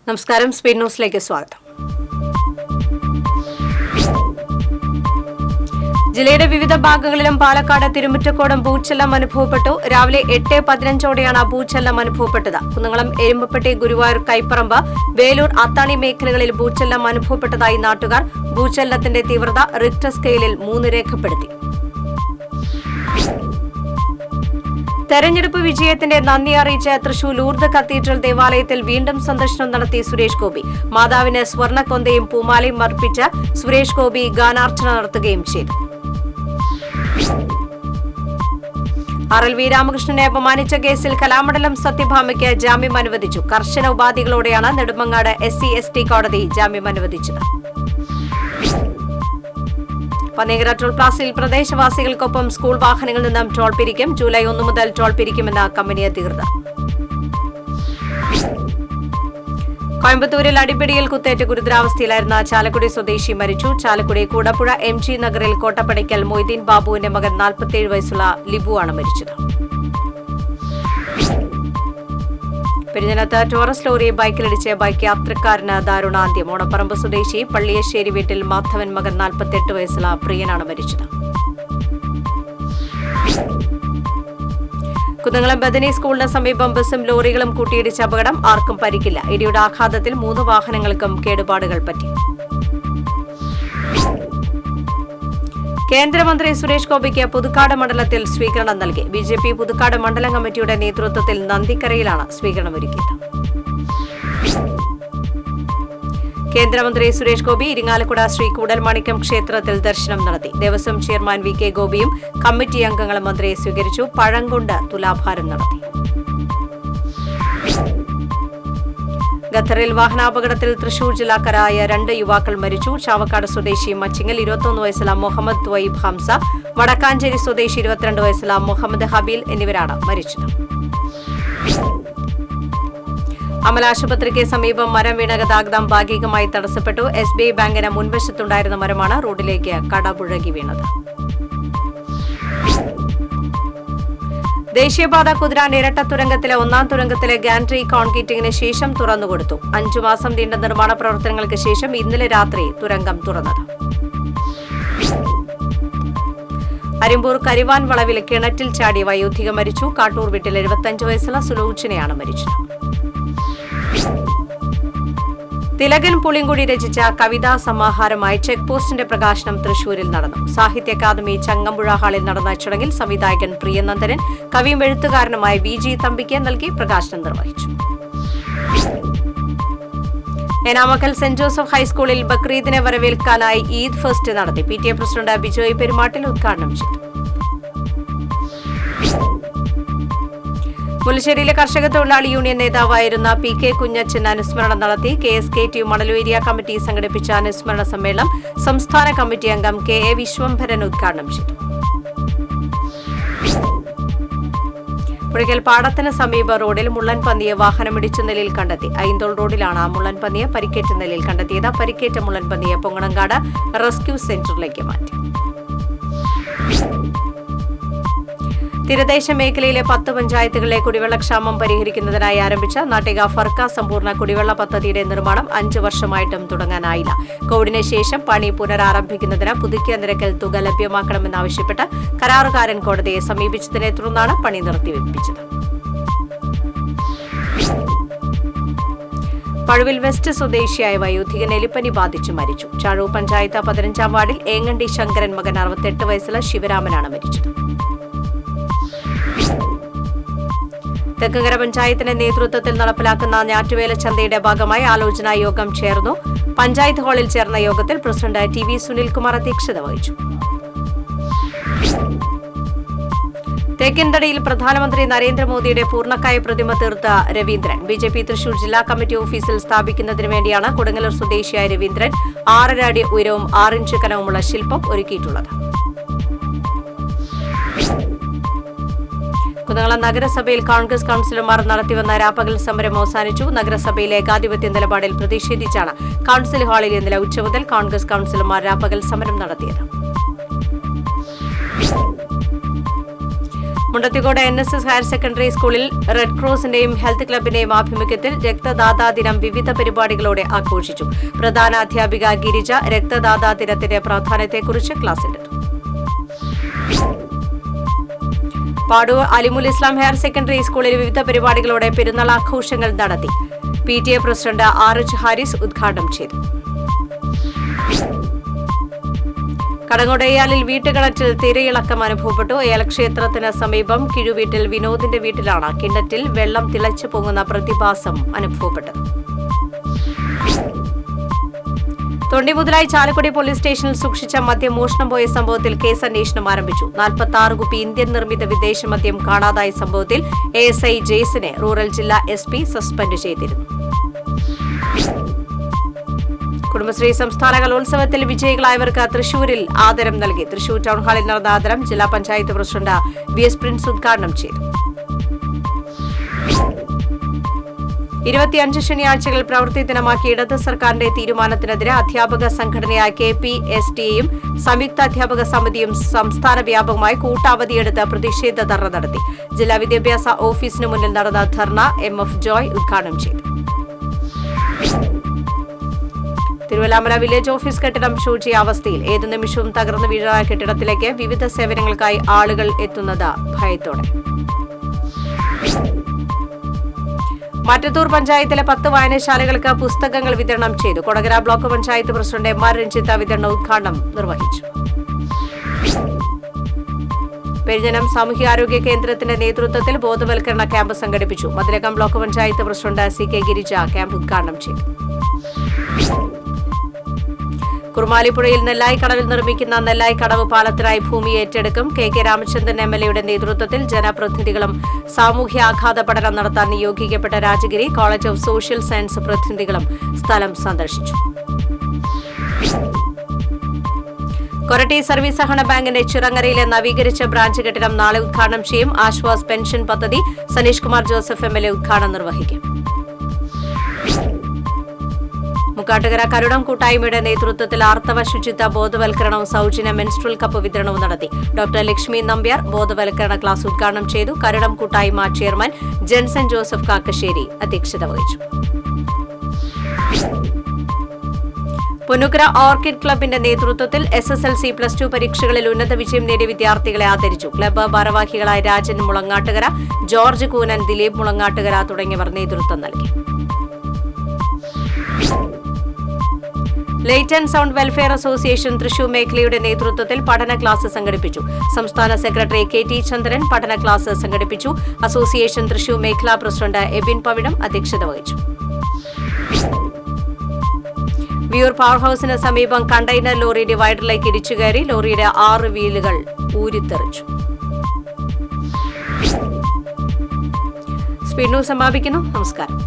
നമസ്കാരം, സ്പീഡ് ന്യൂസിലേക്ക് സ്വാഗതം. ജില്ലയുടെ വിവിധ ഭാഗങ്ങളിലും പാലക്കാട് തിരുമുറ്റക്കോടും ഭൂചലനം അനുഭവപ്പെട്ടു. രാവിലെ 8:15 ഭൂചലനം അനുഭവപ്പെട്ടത്. കുന്നംകുളം, എരുമ്പപ്പെട്ടി, ഗുരുവായൂർ, കൈപ്പറമ്പ്, വേലൂർ, അത്താണി മേഖലകളിൽ ഭൂചലനം അനുഭവപ്പെട്ടതായി നാട്ടുകാർ. ഭൂചലനത്തിന്റെ തീവ്രത റിക്ടർ സ്കെയിലിൽ 3 രേഖപ്പെടുത്തി. തെരഞ്ഞെടുപ്പ് വിജയത്തിന്റെ നന്ദി അറിയിച്ച് തൃശൂർ ലൂർദ് കത്തീഡ്രൽ ദേവാലയത്തിൽ വീണ്ടും സന്ദർശനം നടത്തി സുരേഷ് ഗോപി. മാതാവിന് സ്വർണ്ണക്കൊന്തയും പൂമാലയും അർപ്പിച്ച് സുരേഷ് ഗോപി ഗാനാർച്ചന നടത്തുകയും ചെയ്തു. RLV രാമകൃഷ്ണനെ അപമാനിച്ച കേസിൽ കലാമണ്ഡലം സത്യഭാമയ്ക്ക് ജാമ്യം അനുവദിച്ചു. കർശന ഉപാധികളോടെയാണ് നെടുമങ്ങാട് SC/ST കോടതി ജാമ്യം അനുവദിച്ചത്. പനേങ്കര ടോൾ പ്ലാസയിൽ പ്രദേശവാസികൾക്കൊപ്പം സ്കൂൾ വാഹനങ്ങളിൽ നിന്നും ടോൾ പിരിക്കും. ജൂലൈ 1 മുതൽ ടോൾ പിരിക്കുമെന്ന് കമ്പനി അധികൃതർ. കോയമ്പത്തൂരിൽ അടിപിടിയിൽ കുത്തേറ്റ് ഗുരുതരാവസ്ഥയിലായിരുന്ന ചാലക്കുടി സ്വദേശി മരിച്ചു. ചാലക്കുടി കൂടപ്പുഴ MG നഗറിൽ കോട്ടപ്പടിക്കൽ മൊയ്തീൻ ബാബുവിന്റെ മകൻ 47 വയസ്സുള്ള ലിബുവാണ് മരിച്ചത്. പെരിഞ്ഞനത്ത് ടോറസ് ലോറി ബൈക്കിലിടിച്ച് ബൈക്ക് യാത്രക്കാരന് ദാരുണാന്ത്യം. ഓണപ്പറമ്പ് സ്വദേശി പള്ളിയശ്ശേരി വീട്ടിൽ മാധവൻ മകൻ 48 വയസ്സുള്ള പ്രിയനാണ് മരിച്ചത്. കുന്നംകുളം ബദനി സ്കൂളിന് സമീപം ബസും ലോറികളും കൂട്ടിയിടിച്ച അപകടം. ആർക്കും പരിക്കില്ല. ഇടിയുടെ ആഘാതത്തിൽ 3 വാഹനങ്ങൾക്കും കേടുപാടുകൾ പറ്റി. കേന്ദ്രമന്ത്രി സുരേഷ് ഗോപിക്ക് പുതുക്കാട് മണ്ഡലത്തിൽ സ്വീകരണം നൽകി. BJP പുതുക്കാട് മണ്ഡലം കമ്മിറ്റിയുടെ നേതൃത്വത്തിൽ നന്ദിക്കരയിലാണ് സ്വീകരണമൊരുക്കിയത്. കേന്ദ്രമന്ത്രി സുരേഷ് ഗോപി ഇരിങ്ങാലക്കുട ശ്രീ കൂടൽമാണിക്യം ക്ഷേത്രത്തിൽ ദർശനം നടത്തി. ദേവസ്വം ചെയർമാൻ VK ഗോപിയും കമ്മിറ്റി അംഗങ്ങളും മന്ത്രിയെ സ്വീകരിച്ചു. പഴം കൊണ്ട് തുലാഭാരം നടത്തി. ഖത്തറിൽ വാഹനാപകടത്തിൽ തൃശൂർ ജില്ലാക്കാരായ 2 യുവാക്കൾ മരിച്ചു. ചാവക്കാട് സ്വദേശി മച്ചിങ്ങൽ 21 വയസ്സുള്ള മുഹമ്മദ് ത്വയ്ബ് ഹംസ, വടക്കാഞ്ചേരി സ്വദേശി 22 വയസ്സുള്ള മുഹമ്മദ് ഹബീൽ എന്നിവരാണ് മരിച്ചത്. അമല ആശുപത്രിക്ക് സമീപം മരം വീണ ഗതാഗതം ഭാഗികമായി തടസ്സപ്പെട്ടു. SBI ബാങ്കിന് മുൻവശത്തുണ്ടായിരുന്ന മരമാണ് റോഡിലേക്ക് കടപുഴകി വീണത്. ദേശീയപാത കുതിരാൻ ഇരട്ട തുരങ്കത്തിലെ 1ാം തുരങ്കത്തിലെ ഗാൻട്രി കോൺക്രീറ്റിംഗിന് ശേഷം തുറന്നുകൊടുത്തു. 5 മാസം നീണ്ട നിർമ്മാണ പ്രവർത്തനങ്ങൾക്ക് ശേഷം ഇന്നലെ രാത്രി തുരങ്കം തുറന്നത്. അരിമ്പൂർ കരിവാൻ വളവിൽ കിണറ്റിൽ ചാടി വയോധിക മരിച്ചു. കാട്ടൂർ വീട്ടിൽ 75 വയസ്സുള്ള സുലോചനയാണ് മരിച്ചത്. തിലകൻ പുളിങ്കുടി രചിച്ച കവിതാ സമാഹാരമായി ചെക്ക് പോസ്റ്റിന്റെ പ്രകാശനം തൃശൂരിൽ നടന്നു. സാഹിത്യ അക്കാദമി ചങ്ങമ്പുഴ ഹാളിൽ നടന്ന ചടങ്ങിൽ സംവിധായകൻ പ്രിയനന്ദനൻ കവിയും എഴുത്തുകാരനുമായ VG തമ്പിക്ക് നൽകി പ്രകാശനം നിർവഹിച്ചു. ഏനാമക്കൽ സെന്റ് ജോസഫ് ഹൈസ്കൂളിൽ ബക്രീദിനെ വരവേൽക്കാനായി ഈദ് ഫെസ്റ്റ് നടത്തി. PTA പ്രസിഡന്റ് ബിജോയ് പെരുമാട്ടിൽ ഉദ്ഘാടനം ചെയ്തു. മുല്ലശ്ശേരിയിലെ കർഷക തൊഴിലാളി യൂണിയൻ നേതാവായിരുന്ന PK കുഞ്ഞച്ചൻ അനുസ്മരണം നടത്തി. KSKTU മണലൂർ ഏരിയ കമ്മിറ്റി സംഘടിപ്പിച്ച അനുസ്മരണ സമ്മേളനം സംസ്ഥാന കമ്മിറ്റി അംഗം KA വിശ്വംഭരൻ ഉദ്ഘാടനം ചെയ്തു. പുഴയ്ക്കൽ പാടത്തിന് സമീപ റോഡിൽ മുള്ളൻ പന്നിയെ വാഹനമിടിച്ച നിലയിൽ കണ്ടെത്തി. ഐന്തോൾ റോഡിലാണ് മുള്ളൻ പന്നിയെ പരിക്കേറ്റ നിലയിൽ കണ്ടെത്തിയത്. പരിക്കേറ്റ മുള്ളൻ പന്നിയെ പൊങ്ങണങ്കാട് റെസ്ക്യൂ സെന്ററിലേക്ക് മാറ്റി. തീരദേശ മേഖലയിലെ 10 പഞ്ചായത്തുകളിലെ കുടിവെള്ളക്ഷാമം പരിഹരിക്കുന്നതിനായി ആരംഭിച്ച നാട്ടിക ഫർക്ക സമ്പൂർണ്ണ കുടിവെള്ള പദ്ധതിയുടെ നിർമ്മാണം 5 വർഷമായിട്ടും തുടങ്ങാനായില്ല. കോവിഡിന് ശേഷം പണി പുനരാരംഭിക്കുന്നതിന് പുതുക്കിയ നിരക്കിൽ തുക ലഭ്യമാക്കണമെന്നാവശ്യപ്പെട്ട് കരാറുകാരൻ കോടതിയെ സമീപിച്ചതിനെ തുടർന്നാണ് പണി നിർത്തിവെപ്പിച്ചത്. പഴുവിൽ വെസ്റ്റ് സ്വദേശിയായ വയോധികൻ എലിപ്പനി ബാധിച്ചു മരിച്ചു. ചാഴൂർ പഞ്ചായത്ത് 15ാം വാർഡിൽ ഏങ്ങണ്ടി ശങ്കരൻ മകൻ 68 വയസ്സുള്ള ശിവരാമനാണ് മരിച്ചത്. തെക്കങ്കര പഞ്ചായത്തിന്റെ നേതൃത്വത്തിൽ നടപ്പിലാക്കുന്ന ഞാറ്റുവേല ചന്തയുടെ ഭാഗമായി ആലോചനാ യോഗം ചേർന്നു. പഞ്ചായത്ത് ഹാളിൽ ചേർന്ന യോഗത്തിൽ പ്രസിഡന്റ് TV സുനിൽകുമാർ അധ്യക്ഷത വഹിച്ചു. തേക്കിൻതടിയിൽ പ്രധാനമന്ത്രി നരേന്ദ്രമോദിയുടെ പൂർണ്ണക്കായ പ്രതിമ തീർത്ത രവീന്ദ്രൻ. BJP തൃശൂർ ജില്ലാ കമ്മിറ്റി ഓഫീസിൽ സ്ഥാപിക്കുന്നതിന് വേണ്ടിയാണ് കൊടുങ്ങല്ലൂർ സ്വദേശിയായ രവീന്ദ്രൻ 6.5 അടി ഉയരവും 6 ഇഞ്ച് കനവുമുള്ള ശില്പം ഒരുക്കിയിട്ടുള്ളത്. കുന്നംകുളം നഗരസഭയിൽ കോൺഗ്രസ് കൌൺസിലർമാർ നടത്തിവന്ന രാപ്പകൽ സമരം അവസാനിച്ചു. നഗരസഭയിലെ ഏകാധിപത്യ നിലപാടിൽ പ്രതിഷേധിച്ചാണ് കൌൺസിൽ ഹാളിൽ ഇന്നലെ ഉച്ചമുതൽ കോൺഗ്രസ് കൌൺസിലർമാർ രാപ്പകൽ സമരം നടത്തിയത്. മുണ്ടത്തിക്കോട് NSS ഹയർ സെക്കൻഡറി സ്കൂളിൽ റെഡ് ക്രോസിന്റെയും ഹെൽത്ത് ക്ലബിന്റെയും ആഭിമുഖ്യത്തിൽ രക്തദാതാ ദിനം വിവിധ പരിപാടികളോടെ ആഘോഷിച്ചു. പ്രധാന അധ്യാപിക ഗിരിജ രക്തദാതാ ദിനത്തിന്റെ പ്രാധാന്യത്തെക്കുറിച്ച് ക്ലാസ് എടുത്തു. പാടൂർ അലിമുൽ ഇസ്ലാം ഹയർ സെക്കൻഡറി സ്കൂളിൽ വിവിധ പരിപാടികളോടെ പെരുന്നാൾ ആഘോഷങ്ങൾ നടത്തി. PTA പ്രസിഡന്റ് RH ഹാരിസ് ഉദ്ഘാടനം ചെയ്തു. കടങ്ങോട് ഏയാലിൽ വീട്ടുകിണറ്റിൽ തിരയിളക്കം അനുഭവപ്പെട്ടു. ഏയാൽ ക്ഷേത്രത്തിന് സമീപം കിഴുവീട്ടിൽ വിനോദിന്റെ വീട്ടിലാണ് കിണറ്റിൽ വെള്ളം തിളച്ചു പൊങ്ങുന്ന പ്രതിഭാസം അനുഭവപ്പെട്ടത്. തൊണ്ടി മുതലായി ചാലക്കുടി പോലീസ് സ്റ്റേഷനിൽ സൂക്ഷിച്ച മദ്യം മോഷണം പോയ സംഭവത്തിൽ കേസന്വേഷണം ആരംഭിച്ചു. 46 കുപ്പി ഇന്ത്യൻ നിർമ്മിത വിദേശ മദ്യം കാണാതായ സംഭവത്തിൽ ASI ജെയ്സിനെ റൂറൽ ജില്ലാ SP സസ്പെൻഡ് ചെയ്തിരുന്നു. കുടുംബശ്രീ സംസ്ഥാന കലോത്സവത്തിൽ വിജയികളായവർക്ക് തൃശൂരിൽ ആദരം നൽകി. തൃശൂർ ടൗൺ ഹാളിൽ നടന്ന ആദരം ജില്ലാ പഞ്ചായത്ത് പ്രസിഡന്റ് VS പ്രിൻസ് ഉദ്ഘാടനം ചെയ്തു. 25 ശനിയാഴ്ചകൾ പ്രവൃത്തി ദിനമാക്കി ഇടത് സർക്കാരിന്റെ തീരുമാനത്തിനെതിരെ അധ്യാപക സംഘടനയായ KPSTയും സംയുക്ത അധ്യാപക സമിതിയും സംസ്ഥാന വ്യാപകമായി കൂട്ടവധിയെടുത്ത് പ്രതിഷേധ ധർണ നടത്തി. ജില്ലാ വിദ്യാഭ്യാസ ഓഫീസിന് മുന്നിൽ നടന്ന ധർണ MF ജോയ് ഉദ്ഘാടനം ചെയ്തു. തിരുവല്ലാമല വില്ലേജ് ഓഫീസ് കെട്ടിടം ശോചിയ അവസ്ഥയിൽ. ഏതു നിമിഷവും തകർന്നു വീഴുന്ന കെട്ടിടത്തിലേക്ക് വിവിധ സേവനങ്ങൾക്കായി ആളുകൾ എത്തുന്നത് ഭയത്തോടെ. മറ്റത്തൂർ പഞ്ചായത്തിലെ 10 വായനശാലകൾക്ക് പുസ്തകങ്ങൾ വിതരണം ചെയ്തു. Kodakara block panchayat president MR Ranjitha വിതരണ ഉദ്ഘാടനം നിർവഹിച്ചു. പെരിഞ്ഞനം സാമൂഹ്യാരോഗ്യ കേന്ദ്രത്തിന്റെ നേതൃത്വത്തിൽ ബോധവൽക്കരണ ക്യാമ്പ് സംഘടിപ്പിച്ചു. Mathilakam block panchayat president CK Girija camp ഉദ്ഘാടനം ചെയ്തു. കുറുമാലിപ്പുഴയിൽ നെല്ലായി കടവിൽ നിർമ്മിക്കുന്ന നെല്ലായി കടവ് പാലത്തിനായി ഭൂമി ഏറ്റെടുക്കും. KK രാമചന്ദ്രൻ MLAയുടെ നേതൃത്വത്തിൽ ജനപ്രതിനിധികളും സാമൂഹ്യ ആഘാത പഠനം നടത്താൻ നിയോഗിക്കപ്പെട്ട Rajagiri college of social science പ്രതിനിധികളും സ്ഥലം സന്ദർശിച്ചു. കൊരട്ടി സർവീസ് സഹകരണ ബാങ്കിന്റെ ചിറങ്ങരയിലെ നവീകരിച്ച ബ്രാഞ്ച് കെട്ടിടം നാളെ ഉദ്ഘാടനം ചെയ്യും. ആശ്വാസ് പെൻഷൻ പദ്ധതി സനീഷ് കുമാർ ജോസഫ് MLA ഉദ്ഘാടനം നിർവഹിക്കും. മുക്കാട്ടുകര കരുണം കൂട്ടായ്മയുടെ നേതൃത്വത്തിൽ ആർത്തവ ശുചിത്വ ബോധവൽക്കരണവും സൗജന്യ മെൻസ്ട്രൽ കപ്പ് വിതരണവും നടത്തി. ഡോക്ടർ ലക്ഷ്മി നമ്പ്യാർ ബോധവൽക്കരണ ക്ലാസ് ഉദ്ഘാടനം ചെയ്തു. കരുണം കൂട്ടായ്മ ചെയർമാൻ ജെൻസൺ ജോസഫ് കാക്കശ്ശേരി അധ്യക്ഷത വഹിച്ചു. പൊന്നുക്കര ഓർക്കിഡ് ക്ലബിന്റെ നേതൃത്വത്തിൽ SSLC +2 പരീക്ഷകളിൽ ഉന്നത വിജയം നേടിയ വിദ്യാർത്ഥികളെ ആദരിച്ചു. ക്ലബ്ബ് ഭാരവാഹികളായ രാജൻ മുളങ്ങാട്ടുകര, ജോർജ് കൂനൻ, ദിലീപ് മുളങ്ങാട്ടുകര തുടങ്ങിയവർ നേതൃത്വം നൽകി. Light and sound welfare association Thrissur മേഖലയുടെ നേതൃത്വത്തിൽ പഠന ക്ലാസ് സംഘടിപ്പിച്ചു. സംസ്ഥാന സെക്രട്ടറി KT ചന്ദ്രൻ പഠന ക്ലാസ് സംഘടിപ്പിച്ചു. അസോസിയേഷൻ തൃശൂർ മേഖലാ പ്രസിഡന്റ് എബിൻ പവിടം അധ്യക്ഷത വഹിച്ചു. വിയൂർ പവർ ഹൌസിന് സമീപം കണ്ടെയ്നർ ലോറി ഡിവൈഡറിലേക്ക് ഇടിച്ചുകയറി. ലോറിയുടെ 6 വീലുകൾ ഊരിത്തെറിച്ചു. സ്പീഡ് ന്യൂസ് സമാപിക്കുന്നു. നമസ്കാരം.